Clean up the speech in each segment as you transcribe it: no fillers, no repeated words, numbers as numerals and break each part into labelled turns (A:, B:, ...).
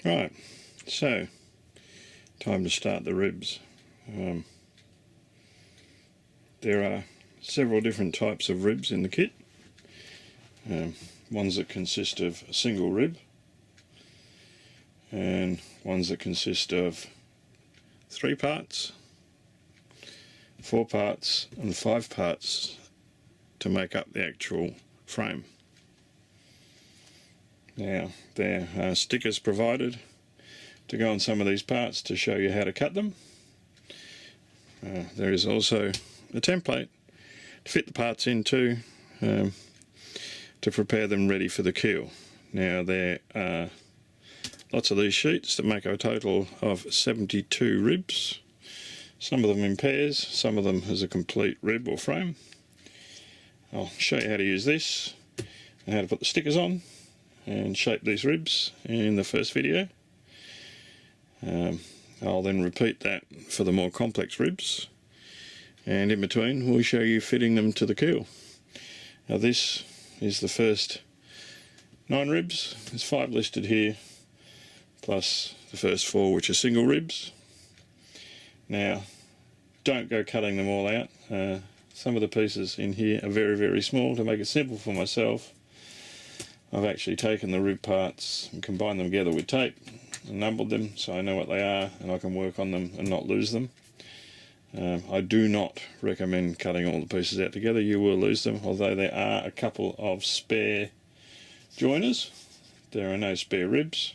A: Right, so time to start the ribs. There are several different types of ribs in the kit. Ones that consist of a single rib, and ones that consist of 3 parts, 4 parts and 5 parts to make up the actual frame. Now there are stickers provided to go on some of these parts to show you how to cut them. There is also a template to fit the parts into to prepare them ready for the keel. Now there are lots of these sheets that make a total of 72 ribs, some of them in pairs, some of them as a complete rib or frame. I'll show you how to use this and how to put the stickers on and shape these ribs in the first video. I'll then repeat that for the more complex ribs, and in between we'll show you fitting them to the keel. Now this is the first 9 ribs. There's 5 listed here, plus the first 4 which are single ribs. Now don't go cutting them all out. Some of the pieces in here are very, very small. To make it simple for myself, I've actually taken the rib parts and combined them together with tape and numbered them so I know what they are and I can work on them and not lose them. I do not recommend cutting all the pieces out together. You will lose them, although there are a couple of spare joiners. There are no spare ribs.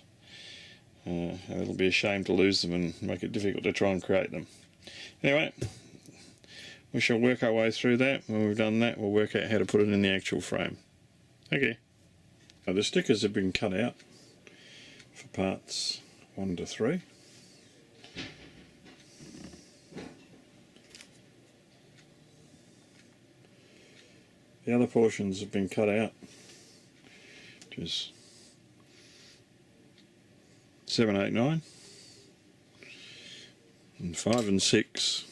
A: It'll be a shame to lose them and make it difficult to try and create them. Anyway, we shall work our way through that. When we've done that, we'll work out how to put it in the actual frame. Okay. Now the stickers have been cut out for parts 1 to 3. The other portions have been cut out, which is 7, 8, 9, and 5 and 6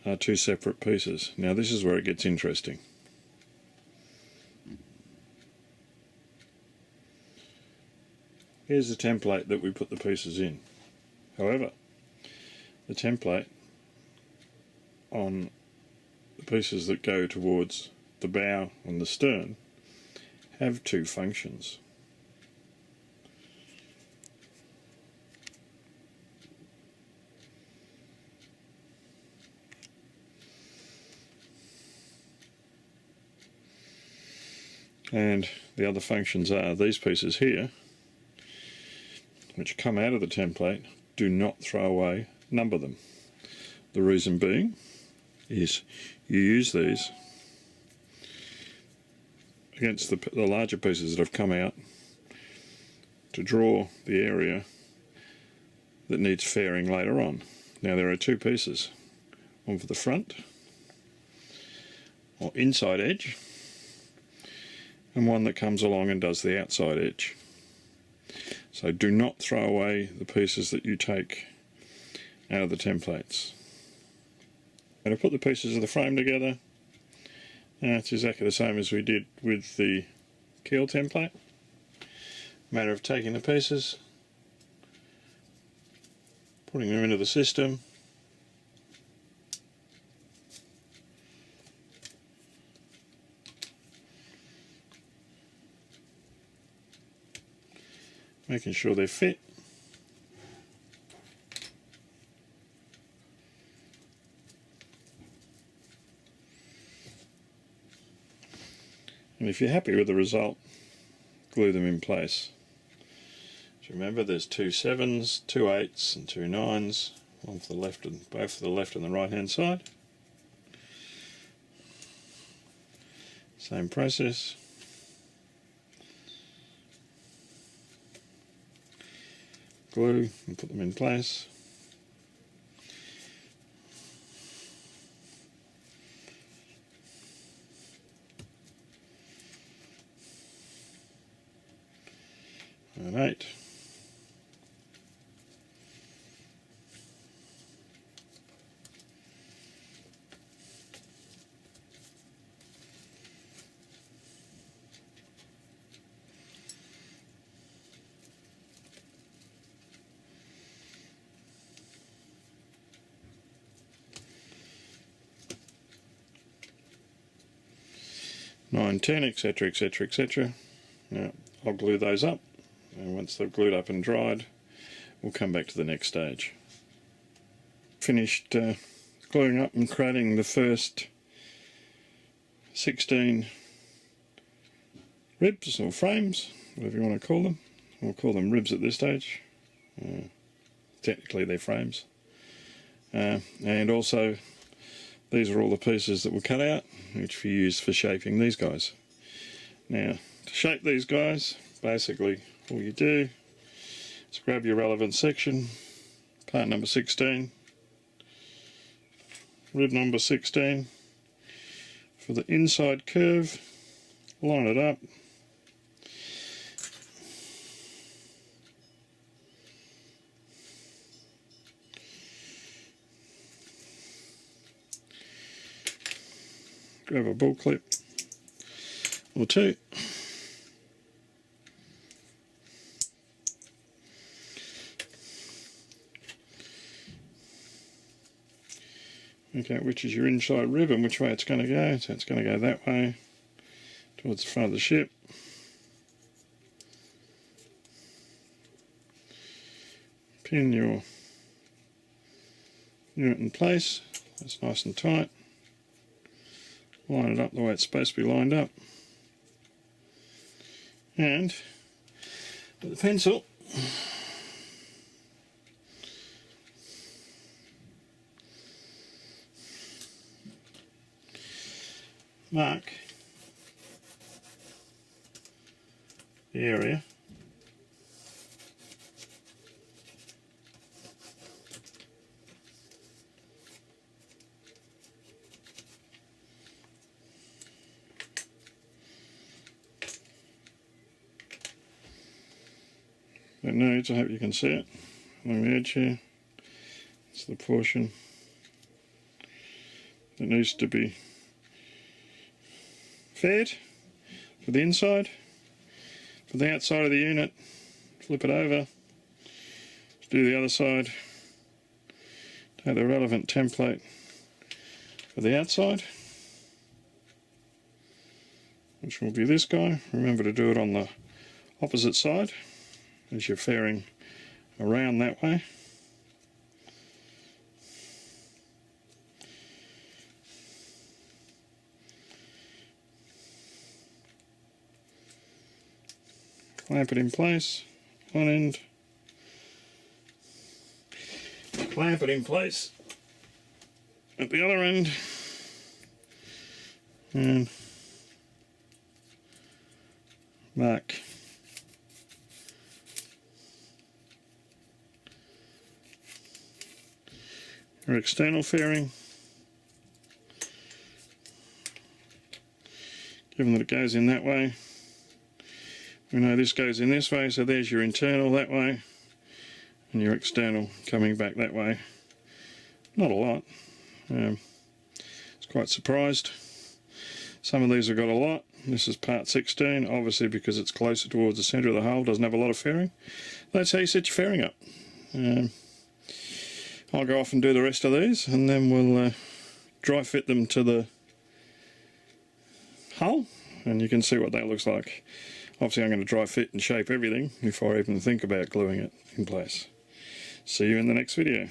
A: are 2 separate pieces. Now this is where it gets interesting. Here's the template that we put the pieces in. However, the template on the pieces that go towards the bow and the stern have 2 functions. And the other functions are these pieces here, which come out of the template. Do not throw away, number them. The reason being is you use these against the larger pieces that have come out to draw the area that needs fairing later on. Now there are 2 pieces, one for the front or inside edge, and one that comes along and does the outside edge. So do not throw away the pieces that you take out of the templates. And to put the pieces of the frame together, it's exactly the same as we did with the keel template. Matter of taking the pieces, putting them into the system, making sure they fit, and if you're happy with the result, glue them in place. So remember, there's 2 7s, 2 8s and 2 9s, one for the left and both for the left and the right hand side. Same process. Glue and put them in place. And 8. 9, 10, etc, etc, etc. Now I'll glue those up, and once they're glued up and dried, we'll come back to the next stage. Finished gluing up and creating the first 16 ribs or frames, whatever you want to call them. We'll call them ribs at this stage. Technically they're frames. And also these are all the pieces that were cut out, which we use for shaping these guys. Now, to shape these guys, basically all you do is grab your relevant section, part number 16, rib number 16. For the inside curve, line it up. Grab a ball clip or two. Okay, which is your inside rib and which way it's going to go. So it's going to go that way, towards the front of the ship. Pin your unit in place. That's nice and tight. Line it up the way it's supposed to be lined up. And with the pencil, mark the area that needs, I hope you can see it, along the edge here. It's the portion that needs to be fed for the inside. For the outside of the unit, flip it over, do the other side, take the relevant template for the outside, which will be this guy. Remember to do it on the opposite side as you're fairing around that way. Clamp it in place, one end, clamp it in place at the other end, and mark your external fairing, given that it goes in that way. We know this goes in this way, so there's your internal that way, and your external coming back that way. Not a lot. I was quite surprised. Some of these have got a lot. This is part 16, obviously because it's closer towards the centre of the hull, doesn't have a lot of fairing. That's how you set your fairing up. I'll go off and do the rest of these, and then we'll dry fit them to the hull, and you can see what that looks like. Obviously I'm going to dry fit and shape everything before I even think about gluing it in place. See you in the next video.